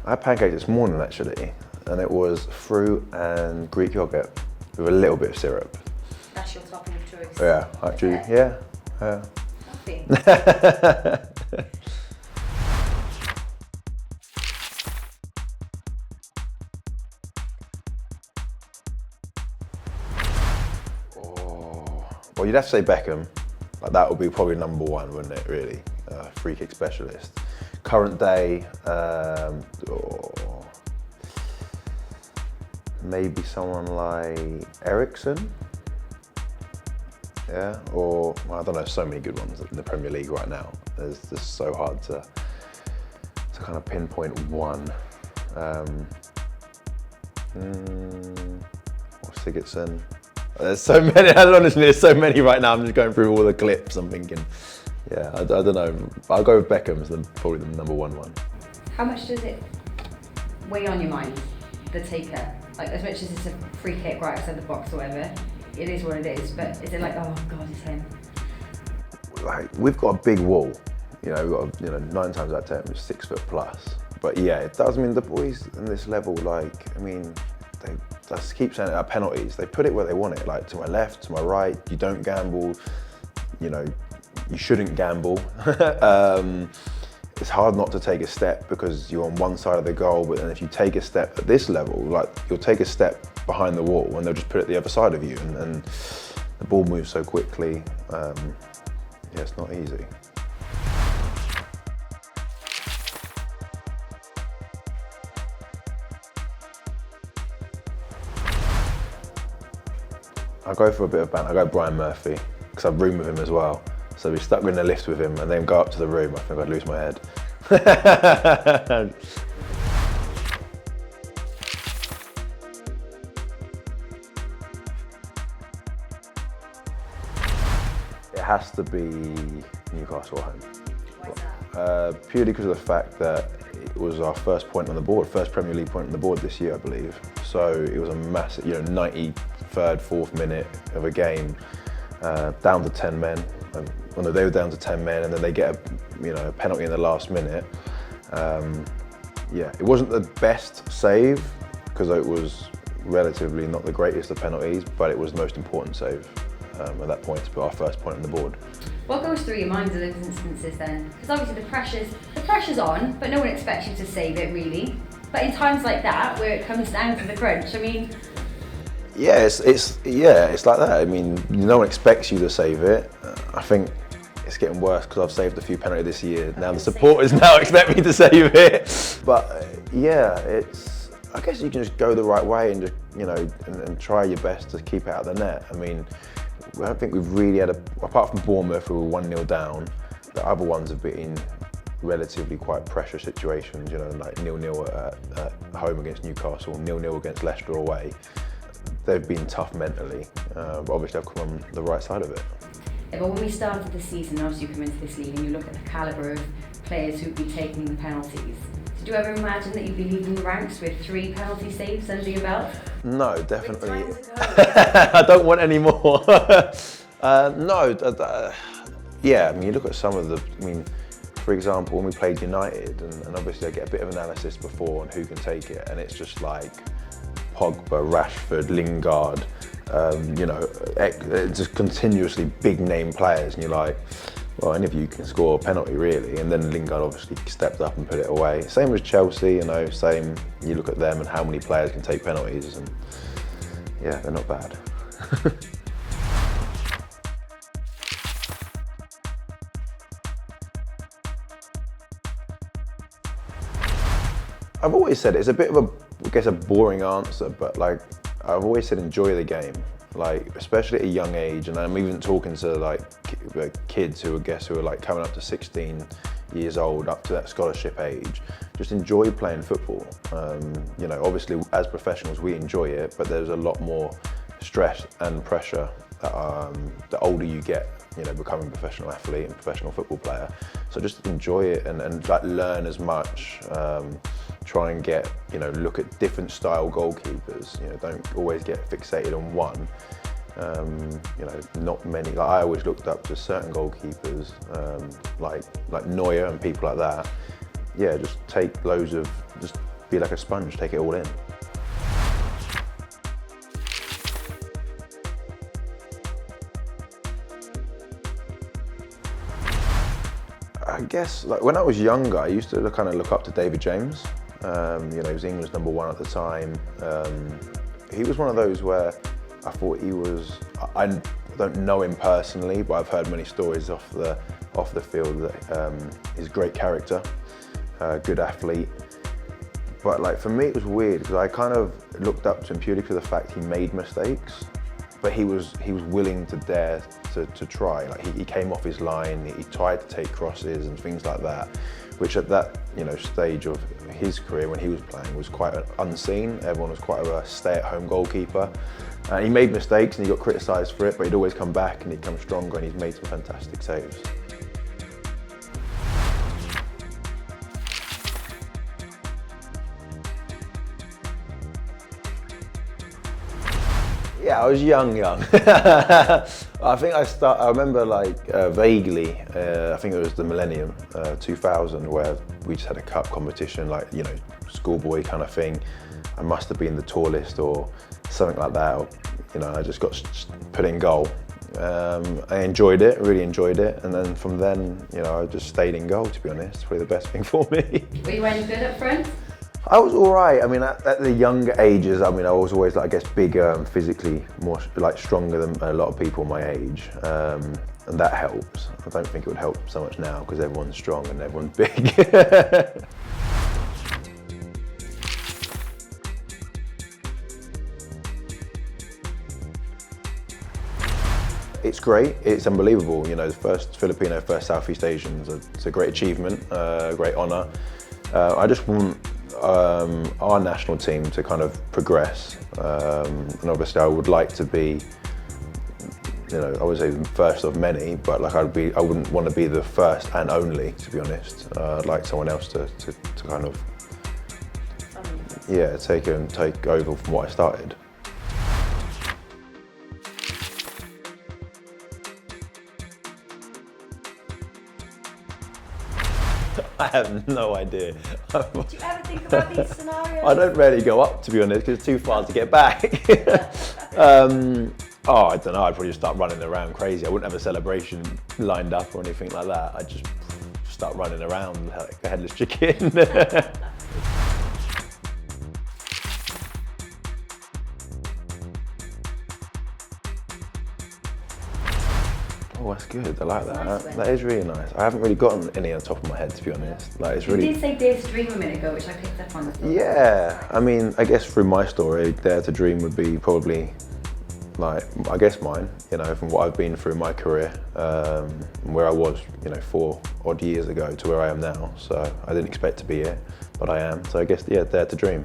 I had pancakes this morning actually, and it was fruit and Greek yogurt with a little bit of syrup. That's your topping of choice. Yeah, actually, yeah. Coffee. Well, you'd have to say Beckham. Like that would be probably number one, wouldn't it? Really, free kick specialist. Current day, maybe someone like Ericsson. Yeah, or well, I don't know. So many good ones in the Premier League right now. It's just so hard to kind of pinpoint one. Or Sigurdsson. There's so many, honestly, there's so many right now. I'm just going through all the clips. I'm thinking, yeah, I don't know. I'll go with Beckham as probably the number one. How much does it weigh on your mind, the taker? Like, as much as it's a free kick right outside the box or whatever, it is what it is, but is it like, oh God, it's him? Like, we've got a big wall. We've got, 9 times out of 10, it's 6 foot plus. But yeah, it does. I mean, the boys in this level, they just keep saying it at penalties. They put it where they want it, like to my left, to my right. You don't gamble, you shouldn't gamble. It's hard not to take a step because you're on one side of the goal, but then if you take a step at this level, like you'll take a step behind the wall and they'll just put it the other side of you, and the ball moves so quickly. Yeah, it's not easy. I go for a bit of banter. I go Brian Murphy, because I've roomed with him as well. So we stuck in the lift with him and then go up to the room. I think I'd lose my head. It has to be Newcastle at home. Why is that? Purely because of the fact that it was our first point on the board, first Premier League point on the board this year, I believe. So it was a massive, 93rd, 4th minute of a game, down to 10 men. They were down to 10 men, and then they get a penalty in the last minute. Yeah, it wasn't the best save because it was relatively not the greatest of penalties, but it was the most important save at that point to put our first point on the board. What goes through your minds in those instances then? Because obviously the pressure's on, but no one expects you to save it really. But in times like that, where it comes down to the crunch, I mean. Yeah, it's like that. I mean, no one expects you to save it. I think it's getting worse because I've saved a few penalties this year. Now the supporters now expect me to save it. But yeah, I guess you can just go the right way and just, and try your best to keep it out of the net. I mean, I don't think we've really had apart from Bournemouth, who were 1-0 down, the other ones have been relatively quite pressure situations, like 0-0 at home against Newcastle, 0-0 against Leicester away. They've been tough mentally, but obviously I've come on the right side of it. Yeah, but when we started the season, obviously you come into this league and you look at the calibre of players who'd be taking the penalties. Did you ever imagine that you'd be leading the ranks with 3 penalty saves under your belt? No, definitely. I don't want any more. Yeah, I mean, you look at some of for example, when we played United, and obviously I get a bit of analysis before on who can take it, and it's just like Pogba, Rashford, Lingard, just continuously big name players, and you're like, well, any of you can score a penalty really, and then Lingard obviously stepped up and put it away. Same as Chelsea, same, you look at them and how many players can take penalties, and yeah, they're not bad. I've always said it's a bit of a boring answer, but like I've always said enjoy the game, like especially at a young age, and I'm even talking to like kids who are like coming up to 16 years old, up to that scholarship age. Just enjoy playing football. Obviously as professionals we enjoy it, but there's a lot more stress and pressure the older you get, becoming a professional athlete and professional football player. So just enjoy it and like learn as much. Try and get, look at different style goalkeepers. Don't always get fixated on one. Not many. Like I always looked up to certain goalkeepers, like Neuer and people like that. Yeah, just take loads of, just be like a sponge, take it all in. I guess like when I was younger, I used to kind of look up to David James. You know, he was England's #1 at the time. He was one of those where I thought he was, I don't know him personally, but I've heard many stories off the field that he's a great character, good athlete. But like for me it was weird because I kind of looked up to him purely for the fact he made mistakes, but he was willing to dare to try. Like he came off his line, he tried to take crosses and things like that, which at that stage of his career when he was playing was quite unseen. Everyone was quite a stay-at-home goalkeeper. He made mistakes and he got criticised for it, but he'd always come back and he'd come stronger, and he's made some fantastic saves. Yeah, I was young. I think I remember like vaguely, I think it was the millennium, 2000, where we just had a cup competition, like, schoolboy kind of thing. I must have been the tallest or something like that, or, I just got put in goal. I enjoyed it, really enjoyed it, and then from then, I just stayed in goal, to be honest. Probably the best thing for me. Were you any good up front? I was all right. I mean, at the younger ages, I was always, I guess, bigger and physically more, stronger than a lot of people my age, and that helps. I don't think it would help so much now because everyone's strong and everyone's big. It's great. It's unbelievable. The first Filipino, first Southeast Asian. It's a great achievement, great honour. I just want our national team to kind of progress, and obviously I would like to be, I would say first of many, but like I wouldn't want to be the first and only, to be honest. I'd like someone else to kind of, take over from what I started. I have no idea. Do you ever think about these scenarios? I don't really go up, to be honest, because it's too far to get back. I don't know, I'd probably just start running around crazy. I wouldn't have a celebration lined up or anything like that. I'd just start running around like a headless chicken. Oh, that's good. I like that. Nice, that is really nice. I haven't really gotten any on top of my head, to be honest. Like, it's You really. did say Dare to Dream a minute ago, which I picked up on as well. Yeah, I mean, I guess through my story, Dare to Dream would be probably, like, I guess mine. From what I've been through my career, where I was, 4 odd years ago to where I am now. So I didn't expect to be here, but I am. So I guess, Dare to Dream.